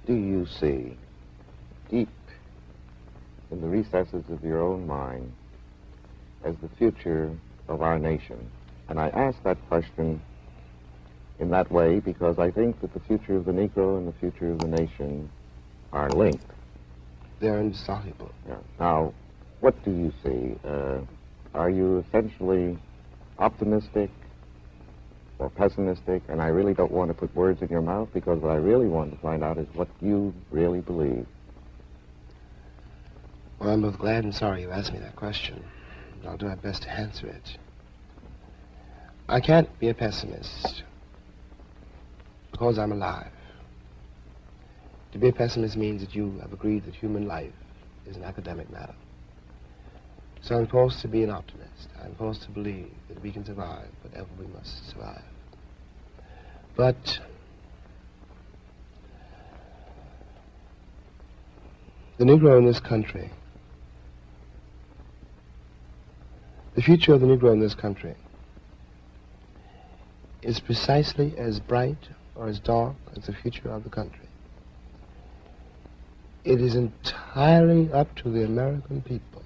do you see deep in the recesses of your own mind as the future of our nation? And I ask that question in that way because I think that the future of the Negro and the future of the nation are linked. They're indissoluble. Yeah. Now, what do you see? Are you essentially optimistic or pessimistic? And I really don't want to put words in your mouth because what I really want to find out is what you really believe. Well, I'm both glad and sorry you asked me that question. I'll do my best to answer it. I can't be a pessimist because I'm alive. To be a pessimist means that you have agreed that human life is an academic matter. So I'm supposed to be an optimist. I'm supposed to believe that we can survive whatever we must survive. But the Negro in this country, the future of the Negro in this country is precisely as bright or as dark as the future of the country. It is entirely up to the American people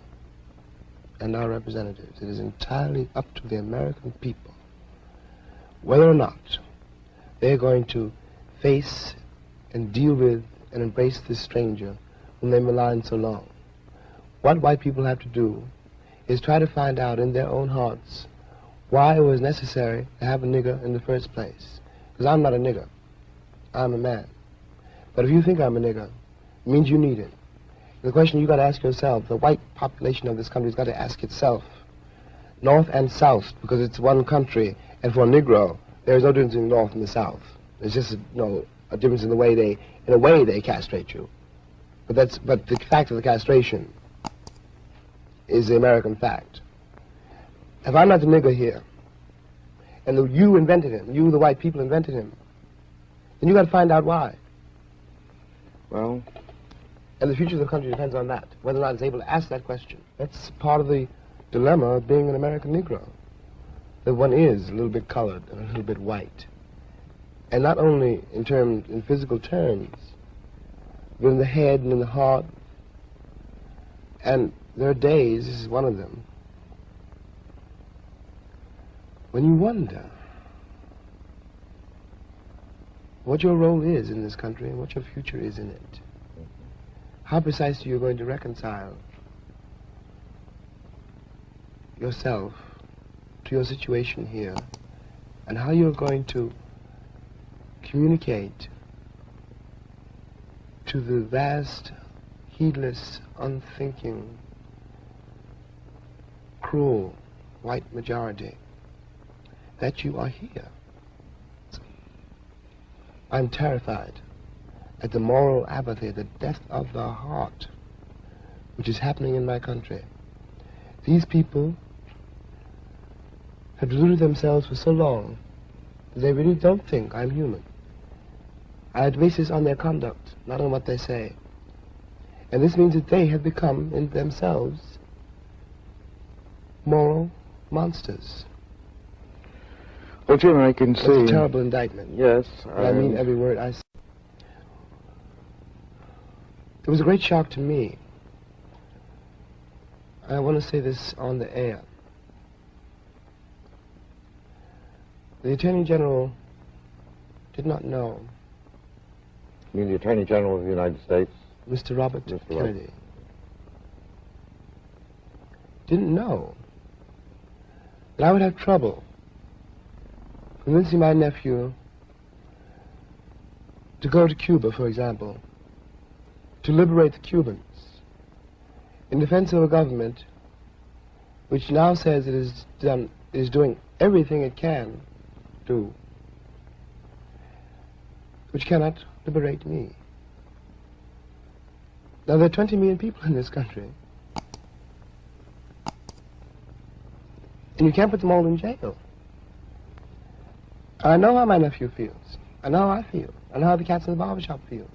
and our representatives. It is entirely up to the American people whether or not they're going to face and deal with and embrace this stranger whom they maligned so long. What white people have to do is try to find out in their own hearts why it was necessary to have a nigger in the first place. Because I'm not a nigger. I'm a man. But if you think I'm a nigger, it means you need it. The question you got to ask yourself, the white population of this country has got to ask itself, North and South, because it's one country, and for a Negro, there is no difference in the North and the South. There's just a difference in the way they castrate you. But the fact of the castration is the American fact. If I'm not the nigger here, and you invented him, you, the white people, invented him, then you got to find out why. Well, and the future of the country depends on that, whether or not it's able to ask that question. That's part of the dilemma of being an American Negro, that one is a little bit colored and a little bit white. And not only in physical terms, but in the head and in the heart. And there are days, this is one of them, when you wonder what your role is in this country and what your future is in it. How precisely you're going to reconcile yourself to your situation here, and how you're going to communicate to the vast, heedless, unthinking, cruel white majority that you are here. I'm terrified at the moral apathy, the death of the heart, which is happening in my country. These people have deluded themselves for so long that they really don't think I'm human. I base this on their conduct, not on what they say. And this means that they have become, in themselves, moral monsters. Well, Jim, I can see... It's a terrible indictment. Yes. I mean every word I say. It was a great shock to me. I want to say this on the air. The Attorney General did not know. You mean the Attorney General of the United States? Mr. Robert Kennedy. Didn't know that I would have trouble convincing my nephew to go to Cuba, for example, to liberate the Cubans in defense of a government which now says it is doing everything it can do, which cannot liberate me. Now, there are 20 million people in this country, and you can't put them all in jail. I know how my nephew feels. I know how I feel. I know how the cats in the barbershop feel.